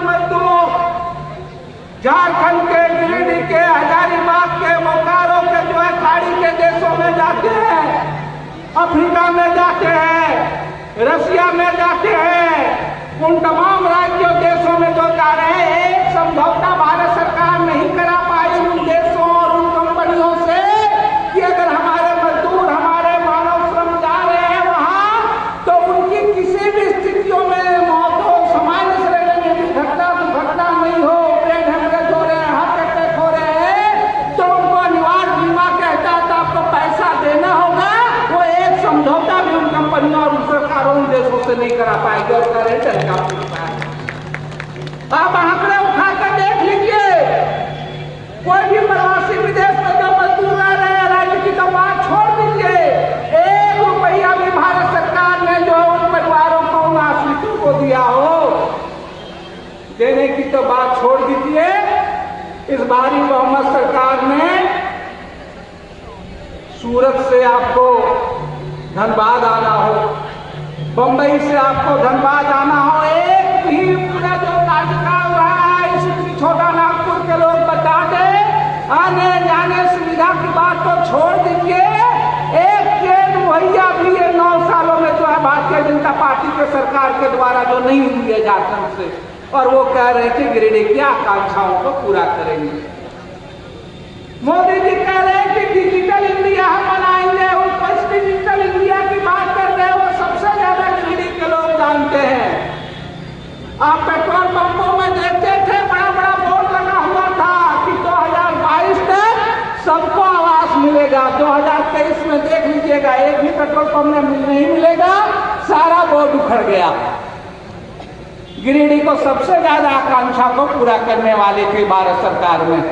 मजदूर झारखंड के, गिरिडीह के, हजारीबाग के, बोकारो के जो है खाड़ी के देशों में जाते हैं, अफ्रीका में जाते हैं, रसिया में जाते हैं, उन तमाम राज्यों देशों में जो जा रहे हैं, एक समझौता भारत सरकार नहीं करा पाई उन देशों और उन कंपनियों से कि अगर हमारे मजदूर, हमारे मानव श्रम जा रहे हैं वहां तो उनकी किसी भी स्थितियों में मौत हो, सामान्य श्रेणी में भी दुर्घटना नहीं हो, ब्रेन हेमरेज हो रहे हैं, हार्ट अटैक हो रहे हैं, तो उनको अनिवार्य बीमा के तहत आपको पैसा देना होगा। वो एक समझौता भी उन कंपनियों और उन सरकारों उन देशों से नहीं करा पाएगी और करें का। आप आंकड़े उठाकर देख लीजिए, कोई भी प्रवासी विदेश में जो मजदूर रह रहे हैं, राज्य की तो बात छोड़ दीजिए, 1 रुपया भी भारत सरकार ने जो उन परिवारों को, उन आश्रितों को दिया हो, देने की तो बात छोड़ दीजिए। इस बारी बहुमत सरकार ने सूरत से आपको धनबाद आना हो, बंबई से आपको धनबाद आना हो, एक भी पूरा जो कार्यकाल रहा है इस छोटा नागपुर के लोग बता दे, आने जाने सुविधा की बात तो छोड़ दीजिए, एक ट्रेन मुहैया भी ये 9 सालों में जो है भारतीय जनता पार्टी के सरकार के द्वारा जो नहीं हुई है झारखंड से, और वो कह रहे थे गिरिडीह की आकांक्षाओं को पूरा करेंगे। मोदी जी कह रहे हैं कि डिजिटल इंडिया हम बनाएंगे, उस डिजिटल इंडिया की बात कर रहे हैं, वो सबसे ज्यादा गिरिडीह के लोग जानते हैं। आप पेट्रोल पंपों में देखते थे बड़ा बड़ा बोर्ड लगा हुआ था कि 2022 तक सबको आवास मिलेगा, 2023 में देख लीजिएगा एक भी पेट्रोल पंप में नहीं मिलेगा, सारा बोर्ड उखड़ गया। गिरिडीह को सबसे ज्यादा आकांक्षा को पूरा करने वाले थे भारत सरकार में।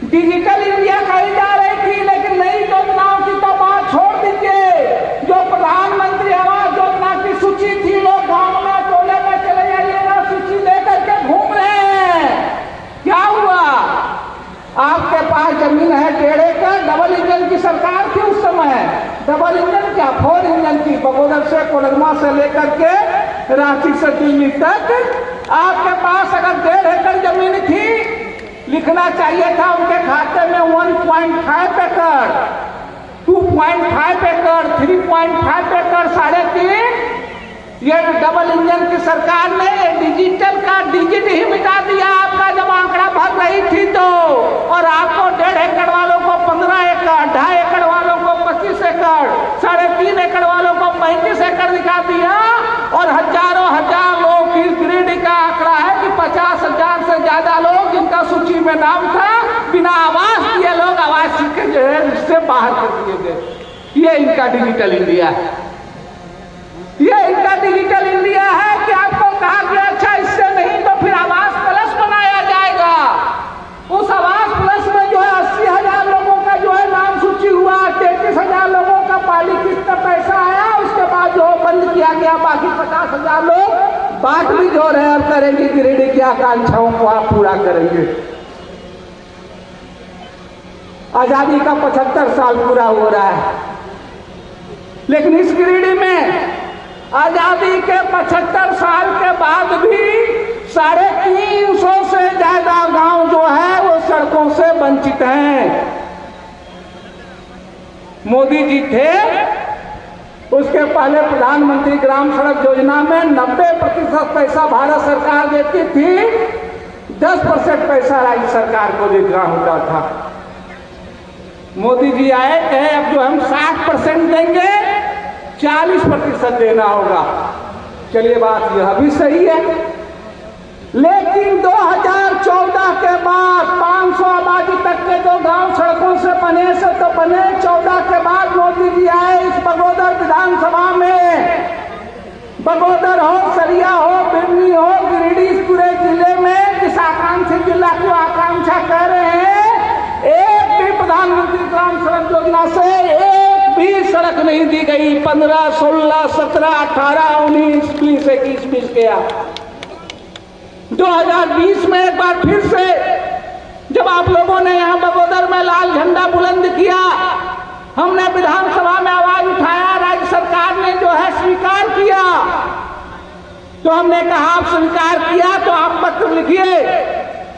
डिजिटल इंडिया कही जा रही थी, लेकिन नई योजनाओं की तो बात छोड़ दीजिए। जो प्रधानमंत्री आवास योजना की सूची थी, लोग गांव में टोले में चले जाइएगा, सूची लेकर के घूम रहे हैं। क्या हुआ? आपके पास जमीन है 1.5 एकड़, डबल इंजन की सरकार थी उस समय, डबल इंजन क्या 4 इंजन की, बगोदर से कोडरमा से लेकर के रांची से दिल्ली तक। आपके पास अगर 1.5 एकड़ जमीन थी, लिखना चाहिए था उनके खाते में 1.5 एकड़, 2.5 एकड़, 3.5 एकड़, 3.5। ये डबल इंजन की सरकार ने डिजिटल का डिजिट ही मिटा दिया आपका जब आंकड़ा भर रही थी तो, और आपको 1.5 एकड़ वालों को 15 एकड़, 2.5 एकड़ वालों को 25 एकड़, 3.5 एकड़ वालों को 35 एकड़ दिखा दिया। और हजारों हजार लोग, गिरिडीह का आंकड़ा है कि 50,000 से ज्यादा लोग जिनका सूची में नाम था, बिना आवास दिए लोग आवास के जो है इससे बाहर कर दिए गए। ये इनका डिजिटल इंडिया है, ये इनका डिजिटल इंडिया है कि आपको कहा गया अच्छा इससे नहीं तो फिर आवास प्लस बनाया जाएगा। उस आवास प्लस में जो है 80,000 लोगों का जो है नाम सूची हुआ, 33,000 लोगों का पहली किस्त का पैसा आया, उसके बाद जो बंद किया गया, बाकी 50,000 लोग बात भी जो रहे और करेंगे, गिरिडीह की आकांक्षाओं को आप पूरा करेंगे। आजादी का 75 साल पूरा हो रहा है, लेकिन इस गिरिडीह में आजादी के 75 साल के बाद भी 350 से ज्यादा गांव जो है वो सड़कों से वंचित हैं। मोदी जी थे, उसके पहले प्रधानमंत्री ग्राम सड़क योजना में 90% पैसा भारत सरकार देती थी, 10% पैसा राज्य सरकार को देना होता था। मोदी जी आए, कहे अब जो हम 60% देंगे, 40% देना होगा। चलिए बात यह भी सही है, लेकिन 2014 के बाद 500 आबादी तक के जो गांव सड़कों से बने से तो बने, 14 के बाद मोदी जी आए इस बगोदर विधानसभा में, बगोदर हो, सरिया हो, बिरनी हो, गिरिडीह पूरे जिले में जिस आकांक्षी जिला को आकांक्षा कर रहे हैं, एक भी प्रधानमंत्री ग्राम सड़क योजना से एक भी सड़क नहीं दी गई। 15, 16, 17, 18, 19, 20, 21, 20 गया। 2020 में एक बार फिर से जब आप लोगों ने यहाँ बगोदर में लाल झंडा बुलंद किया, हमने विधानसभा में आवाज उठाया, राज्य सरकार ने जो है स्वीकार किया। तो हमने कहा आप स्वीकार किया तो आप पत्र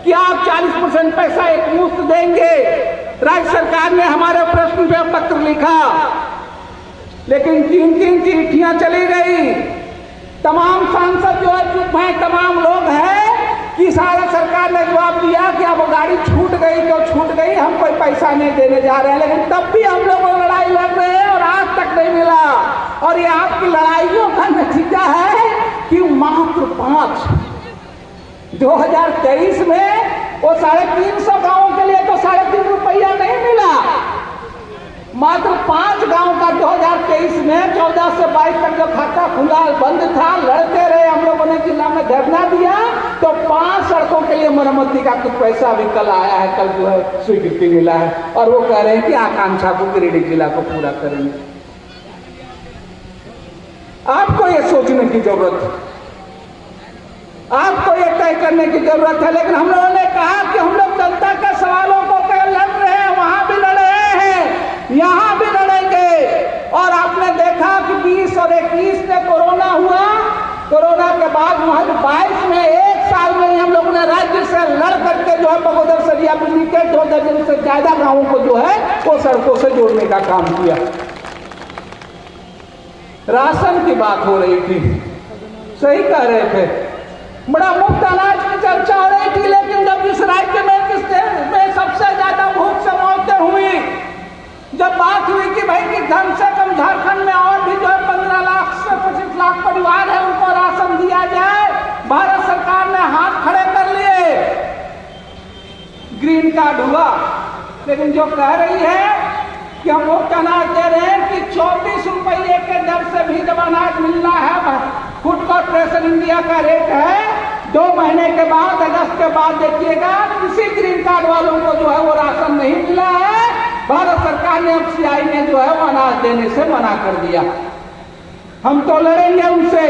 कि आप 40% पैसा एक मुफ्त देंगे। राज्य सरकार ने हमारे प्रश्न पे पत्र लिखा, लेकिन 3-3 चिट्ठियां चली गई। तमाम सांसद जो है चुप हैं, तमाम लोग हैं कि सारा सरकार ने जवाब दिया कि अब गाड़ी छूट गई तो छूट गई, हम कोई पैसा नहीं देने जा रहे हैं। लेकिन तब भी हम लोग लड़ाई लड़ रहे हैं और आज तक नहीं मिला। और ये आपकी लड़ाइयों का नतीजा है कि मात्र 2023 में वो 350 गांवों के लिए तो 3.5 रुपया नहीं मिला। मात्र 5 गांव का 2023 में 14 से 22 तक जो खाता खुला बंद था, लड़ते रहे, हम लोगों ने जिला में धरना दिया, तो 5 सड़कों के लिए मरम्मती का कुछ पैसा भी कल आया है, कल जो है स्वीकृति मिला है। और वो कह रहे हैं कि आकांक्षा को गिरिडीह जिला को पूरा करेंगे। आपको ये सोचने की जरूरत है, आपको ये तय करने की जरूरत है। लेकिन हम लोगों ने कहा कि हम लोग जनता के सवालों को लड़ रहे हैं, वहां भी लड़ रहे हैं, यहां भी लड़ेंगे। और आपने देखा कि 20 और 21 में कोरोना हुआ, कोरोना के बाद 22 में 1 साल में ही हम लोगों ने राज्य से लड़ करके जो है बगोदर सरिया बिजली के 2 दर्जन से ज्यादा गांवों को जो है वो सड़कों से जोड़ने का काम किया। राशन की बात हो रही थी, सही कह रहे थे, बड़ा मुफ्त अनाज की चर्चा हो रही थी। लेकिन जब इस राज्य में किस देश में सबसे ज्यादा भूख से मौतें हुई, जब बात हुई कि भाई कि कम से कम झारखंड में और भी जो है 15 लाख से 25 लाख परिवार है उनको राशन दिया जाए, भारत सरकार ने हाथ खड़े कर लिए, ग्रीन कार्ड हुआ। लेकिन जो कह रही है कि हम मुफ्त अनाज दे रहे हैं कि 24 रुपये के दर से भी जब अनाज मिलना है, फूड कॉर्पोरेशन इंडिया का रेट है, 2 महीने के बाद, अगस्त के बाद देखिएगा किसी ग्रीन कार्ड वालों को जो है वो राशन नहीं मिला है। भारत सरकार ने FCI ने जो है वो अनाज देने से मना कर दिया। हम तो लड़ेंगे उनसे,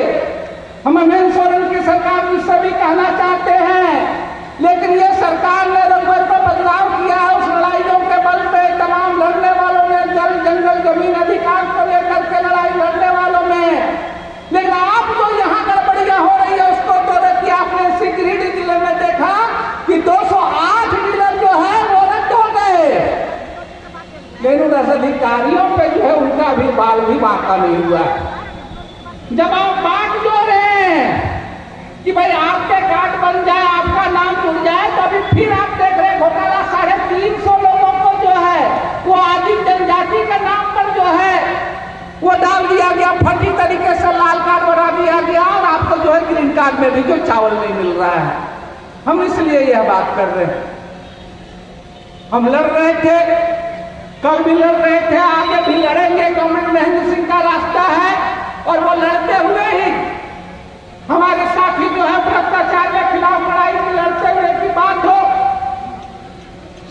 हम हेमंत सोरेन की सरकार उससे भी कहना चाहते हैं, लेकिन ये सरकार ने रंगभर पर बदलाव किया है। उस लड़ाइयों के बल पे तमाम लड़ने वालों ने जल जंगल जमीन अधिकार को लेकर के लड़ाई लड़ने वालों में, लेकिन आप जो यहाँ गड़बड़ियां हो रही है उसको तो देखिए। आपने गिरिडीह जिले में देखा कि 208 डीलर जो है वो रद्द हो गए, लेकिन उन अधिकारियों पे जो है उनका भी बाल भी बांका नहीं हुआ। जब आप बात जो रहे हैं कि भाई आपके कार्ड बन जाए, आपका नाम जुड़ जाए, तो अभी फिर आप देख रहे घोटाला 350 लोगों को जो है वो आदि जनजाति के नाम पर जो है वो डाल दिया गया, फर्जी तरीके से लाल कार्ड बना दिया गया, और आपको जो है ग्रीन कार्ड में भी जो चावल नहीं मिल रहा है। हम इसलिए यह बात कर रहे हैं, हम लड़ रहे थे, कल भी लड़ रहे थे, आगे भी लड़ेंगे। गवर्नमेंट महेंद्र सिंह का रास्ता है, और वो लड़ते हुए ही हमारे साथी जो है भ्रष्टाचार के खिलाफ लड़ाई में लड़ते हुए की बात हो,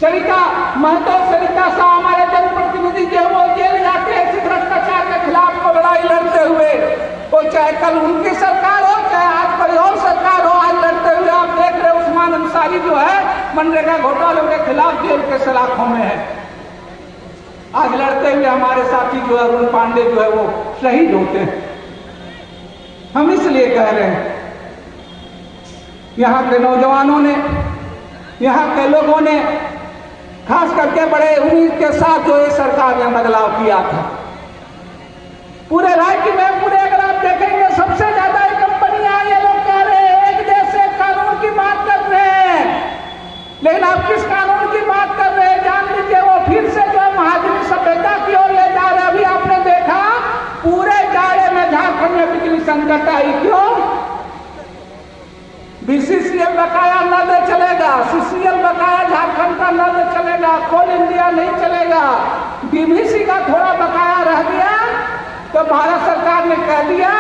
सरिता महतो, सरिता शाह हमारे जनप्रतिनिधि जो वो जेल जाते हैं इसी भ्रष्टाचार के खिलाफ को लड़ाई लड़ते हुए। वो चाहे कल उनकी सरकार हो, चाहे आज कोई और सरकार हो, आज लड़ते हुए आप देख रहे उस्मान अंसारी जो है मनरेगा घोटालों के खिलाफ जेल के सलाखों में है। आज लड़ते हुए हमारे साथी जो है अरुण पांडे जो है वो शहीद होते हैं। हम इसलिए कह रहे हैं, यहाँ के नौजवानों ने, यहाँ के लोगों ने खास करके बड़े उम्मीद के साथ जो ये सरकार ने बदलाव किया था। पूरे राज्य में, पूरे अगर आप देखेंगे सबसे ज्यादा कंपनियां, ये लोग कह रहे हैं एक देश एक कानून की बात कर रहे हैं, लेकिन आप किस कानून की बात कर रहे हैं जान लीजिए, वो फिर से जो महाजनी सभ्यता की ओर ले जा रहे। अभी आपने देखा पूरे जाड़े में झारखंड में बिजली संकट आई, क्यों? BCCL बकाया न दे चलेगा, CCL बकाया झारखंड का न दे चलेगा, कोल इंडिया नहीं चलेगा, DVC का थोड़ा बकाया रह गया, तो भारत सरकार ने कह दिया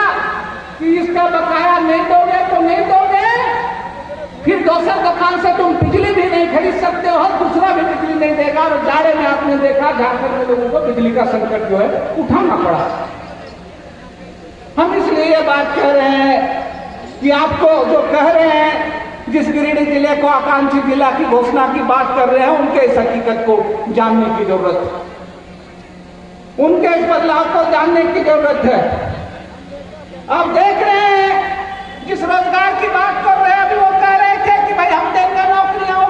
कि इसका बकाया नहीं दोगे तो नहीं दोगे, फिर दूसर दुकान से तुम बिजली भी नहीं खरीद सकते हो, दूसरा भी बिजली नहीं देगा। और जाड़े में आपने देखा झारखंड में लोगों को बिजली का संकट जो है उठाना पड़ा। हम इसलिए ये बात कह रहे हैं कि आपको जो कह रहे हैं, जिस गिरिडीह जिले को आकांक्षी जिला की घोषणा की बात कर रहे हैं, उनके इस हकीकत को जानने की जरूरत है, उनके इस बदलाव को जानने की जरूरत है। आप देख रहे हैं जिस रोजगार की बात कर रहे हैं, अभी वो कह रहे थे कि भाई हम देंगे नौकरियां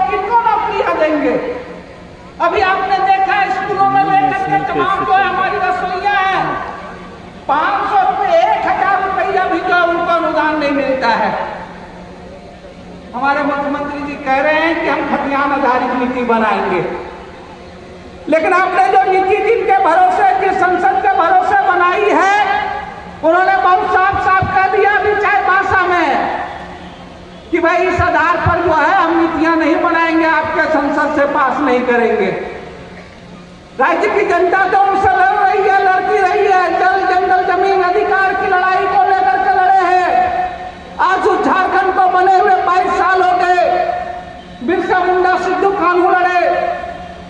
हमारे मुख्यमंत्री जी कह रहे हैं कि हम खतियान आधारित नीति बनाएंगे, लेकिन आपने जो नीति जिनके भरोसे, जिस संसद के भरोसे बनाई है, उन्होंने बहुत साफ साफ कह दिया भी चाहे भाषा में कि भाई इस आधार पर जो है हम नीतियां नहीं बनाएंगे, आपके संसद से पास नहीं करेंगे। राज्य की जनता तो उनसे लड़ रही है, लड़ती रही है, जल जंगल जमीन अधिकार की लड़ाई को लेकर के लड़े हैं। आज उस झारखंड को बने हुए 22 साल हो गए, बिरसा मुंडा सिद्धू कानून लड़े,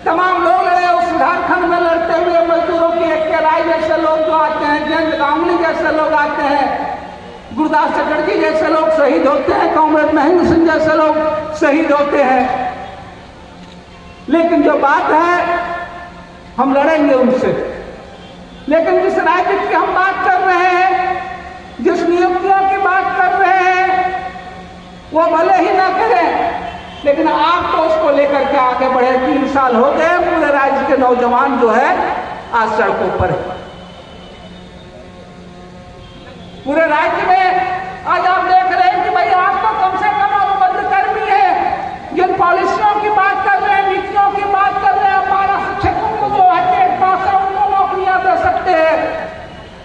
तमाम लोग लड़े। उस झारखंड में लड़ते हुए मजदूरों की एक राय जैसे लोग जो आते हैं, जयंत गांगुली जैसे लोग आते हैं, गुरदास चटर्जी जैसे लोग शहीद होते हैं, कॉमरेड महेंद्र सिंह जैसे लोग शहीद होते हैं। लेकिन जो बात है हम लड़ेंगे उनसे, लेकिन जिस राज्य की हम बात कर रहे हैं, जिस नियुक्तियों की बात कर रहे हैं, वो भले ही ना करें, लेकिन आप तो उसको लेकर के आगे बढ़े। 3 साल हो गए, पूरे राज्य के नौजवान जो है आज सड़कों पर है। पूरे राज्य में आज आप देख रहे हैं कि भाई आप तो कम से कम अनुबंध कर्मी है, जिन पॉलिसियों की बात कर रहे हैं, नीतियों की बात कर रहे हैं, 12 शिक्षकों को जो हटेड पास है उनको नौकरियां दे सकते हैं।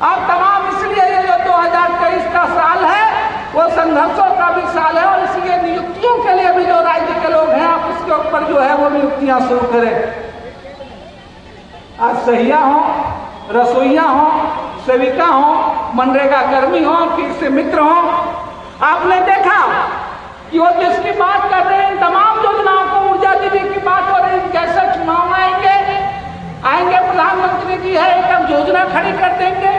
आप तमाम इसलिए ये जो 2023 का साल है वो संघर्षों का भी साल है, और इसलिए नियुक्तियों के लिए भी जो राज्य के लोग हैं आप उसके ऊपर जो है वो नियुक्तियां शुरू करें। आज सहिया हो, रसोईया हो, सेविका हो, मनरेगा कर्मी हो, कृषि मित्र हो, आपने देखा कि वो जिसकी बात कर रहे हैं तमाम योजनाओं को, ऊर्जा दीदी की बात हो रही, जैसे चुनाव आएंगे प्रधानमंत्री जी है एक योजना खड़ी कर देंगे,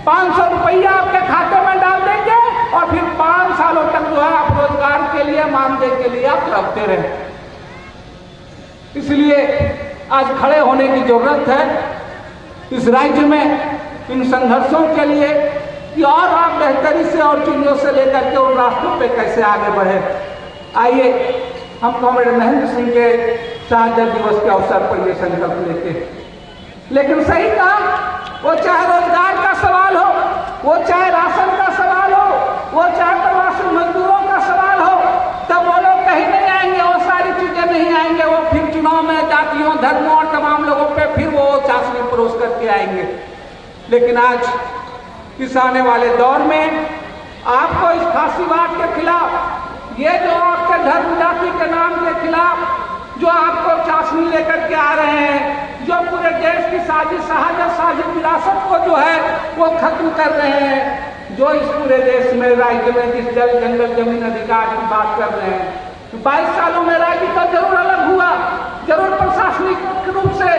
500 रुपया आपके खाते में डाल देंगे और फिर 5 सालों तक जो है आप रोजगार के लिए, मानदेय के लिए आप रखते रहे। इसलिए आज खड़े होने की जरूरत है इस राज्य में इन संघर्षों के लिए कि और आप बेहतरी से और चीजों से लेकर के उन रास्तों पे कैसे आगे बढ़े। आइए हम कॉमरेड महेंद्र सिंह के शहादत दिवस के अवसर पर ये संकल्प लेते हैं। लेकिन सही कहा, वो चाहे रोजगार का सवाल हो, वो चाहे राशन का सवाल हो, वो चाहे प्रवासी मजदूरों का सवाल हो, तब वो लोग कहीं नहीं आएंगे, वो सारी चीजें नहीं आएंगे। वो फिर चुनाव में जातियों, धर्मों और तमाम लोगों पे फिर वो चाशनी परोस करके आएंगे। लेकिन आज इस आने वाले दौर में आपको इस फांसीवाद के खिलाफ, ये जो आपके धर्म जाति के नाम के खिलाफ जो आपको चाशनी लेकर के आ रहे हैं, जो पूरे देश की साजिश विरासत को जो है वो खत्म कर रहे हैं, जो इस पूरे देश में, राज्य में जिस जल जंगल जमीन अधिकार की बात कर रहे हैं, 22 सालों में राज्य तो जरूर अलग हुआ, जरूर प्रशासनिक रूप से,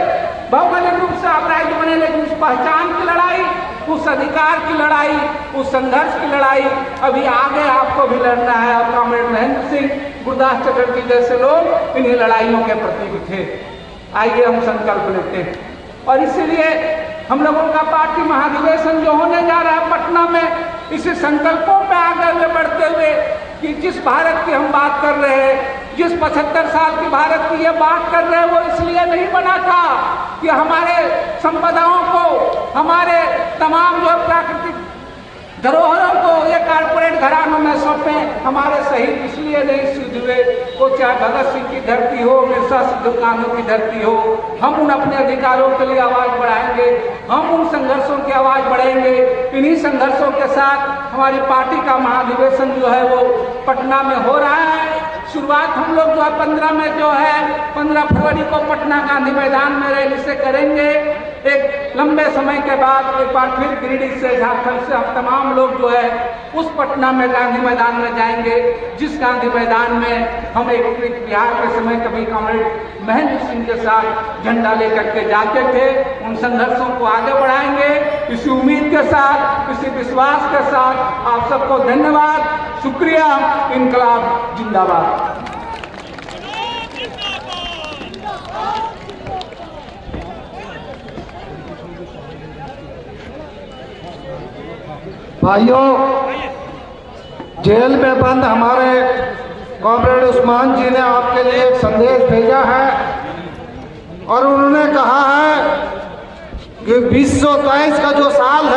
भौगोलिक रूप से आप राज्य बने, लेकिन उस पहचान की लड़ाई, उस अधिकार की लड़ाई, उस संघर्ष की लड़ाई अभी आगे आपको भी लड़ना है। और कॉमरेड महेंद्र सिंह, गुरदास चटर्जी जैसे लोग इन्हीं लड़ाइयों के प्रतीक थे। आइए हम संकल्प लेते हैं, और इसीलिए हम लोगों का पार्टी महाधिवेशन जो होने जा रहा है पटना में, इसी संकल्पों पे आगे बढ़ते हुए कि जिस भारत की हम बात कर रहे हैं, जिस 75 साल की भारत की ये बात कर रहे हैं, वो इसलिए नहीं बना था कि हमारे संपदाओं को, हमारे तमाम जो प्राकृतिक धरोहरों को ये कारपोरेट घरानों में सौंपें। हमारे शहीद इसलिए नहीं शहीद हुए, वो चाहे भगत सिंह की धरती हो, बिरसा सिद्धू कानू की धरती हो, हम उन अपने अधिकारों के लिए आवाज बढ़ाएंगे, हम उन संघर्षों की आवाज बढ़ाएंगे। इन्हीं संघर्षों के साथ हमारी पार्टी का महाधिवेशन जो है वो पटना में हो रहा है। शुरुआत हम लोग जो है 15 में जो है 15 फरवरी को पटना गांधी मैदान में रैली से करेंगे। एक लंबे समय के बाद एक बार फिर गिरिडीह से, झारखंड से हम तमाम लोग जो है उस पटना में गांधी मैदान में जाएंगे, जिस गांधी मैदान में हम एक बिहार के समय कभी कॉमरेड महेंद्र सिंह के साथ झंडा लेकर के जाते थे। उन संघर्षों को आगे बढ़ाएंगे इसी उम्मीद के साथ, इसी विश्वास के साथ। आप सबको धन्यवाद, शुक्रिया। इनकलाब जिंदाबाद। भाइयों, जेल में बंद हमारे कॉमरेड उस्मान जी ने आपके लिए एक संदेश भेजा है, और उन्होंने कहा है कि 2023 का जो साल है